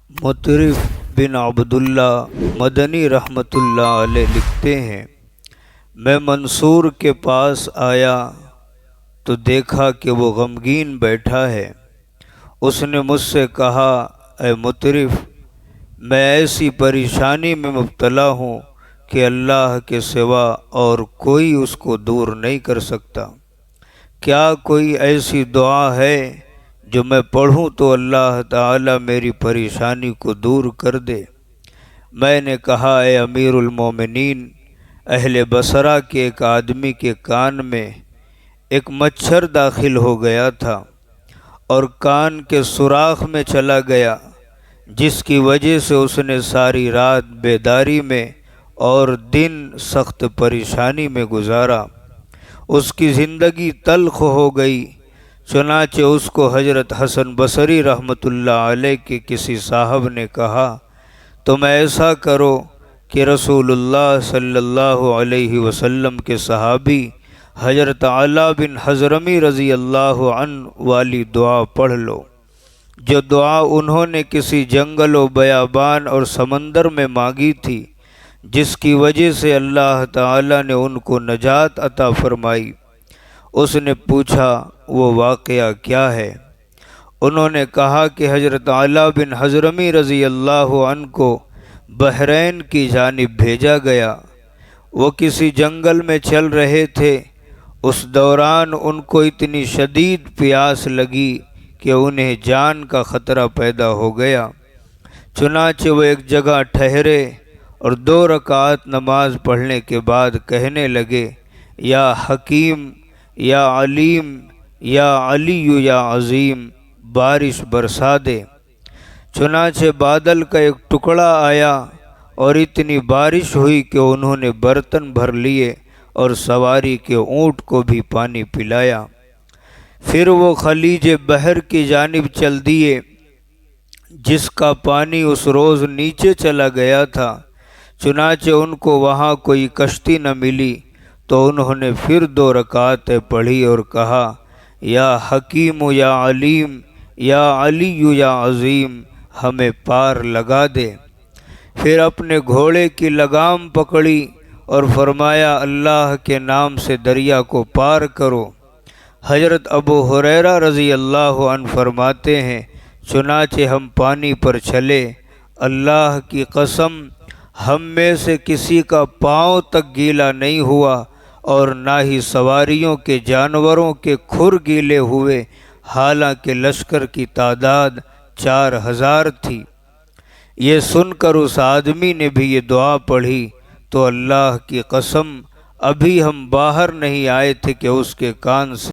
مطرف بن عبداللہ مدنی رحمۃ اللہ علیہ لکھتے ہیں، میں منصور کے پاس آیا تو دیکھا کہ وہ غمگین بیٹھا ہے۔ اس نے مجھ سے کہا، اے مطرف، میں ایسی پریشانی میں مبتلا ہوں کہ اللہ کے سوا اور کوئی اس کو دور نہیں کر سکتا۔ کیا کوئی ایسی دعا ہے جو میں پڑھوں تو اللہ تعالی میری پریشانی کو دور کر دے؟ میں نے کہا، اے امیر المومنین، اہل بصرہ کے ایک آدمی کے کان میں ایک مچھر داخل ہو گیا تھا اور کان کے سوراخ میں چلا گیا، جس کی وجہ سے اس نے ساری رات بیداری میں اور دن سخت پریشانی میں گزارا۔ اس کی زندگی تلخ ہو گئی۔ چنانچہ اس کو حضرت حسن بصری رحمۃ اللہ علیہ کے کسی صاحب نے کہا، تم ایسا کرو کہ رسول اللہ صلی اللہ علیہ وسلم کے صحابی حضرت علا بن حضرمی رضی اللہ عنہ والی دعا پڑھ لو، جو دعا انہوں نے کسی جنگل و بیابان اور سمندر میں مانگی تھی، جس کی وجہ سے اللہ تعالی نے ان کو نجات عطا فرمائی۔ اس نے پوچھا، وہ واقعہ کیا ہے؟ انہوں نے کہا کہ حضرت علا بن حضرمی رضی اللہ عنہ کو بحرین کی جانب بھیجا گیا۔ وہ کسی جنگل میں چل رہے تھے۔ اس دوران ان کو اتنی شدید پیاس لگی کہ انہیں جان کا خطرہ پیدا ہو گیا۔ چنانچہ وہ ایک جگہ ٹھہرے اور 2 رکعت نماز پڑھنے کے بعد کہنے لگے، یا حکیم، یا علیم، یا علی، یا عظیم، بارش برسا دے۔ چنانچہ بادل کا ایک ٹکڑا آیا اور اتنی بارش ہوئی کہ انہوں نے برتن بھر لیے اور سواری کے اونٹ کو بھی پانی پلایا۔ پھر وہ خلیج بحر کی جانب چل دیے، جس کا پانی اس روز نیچے چلا گیا تھا۔ چنانچہ ان کو وہاں کوئی کشتی نہ ملی تو انہوں نے پھر 2 رکعتیں پڑھی اور کہا، یا حکیم، یا علیم، یا علی، یا عظیم، ہمیں پار لگا دے۔ پھر اپنے گھوڑے کی لگام پکڑی اور فرمایا، اللہ کے نام سے دریا کو پار کرو۔ حضرت ابو ہریرہ رضی اللہ عنہ فرماتے ہیں، چنانچہ ہم پانی پر چلے، اللہ کی قسم ہم میں سے کسی کا پاؤں تک گیلا نہیں ہوا اور نہ ہی سواریوں کے جانوروں کے کھر گیلے ہوئے، حالانکہ لشکر کی تعداد 4000 تھی۔ یہ سن کر اس آدمی نے بھی یہ دعا پڑھی تو اللہ کی قسم ابھی ہم باہر نہیں آئے تھے کہ اس کے کان سے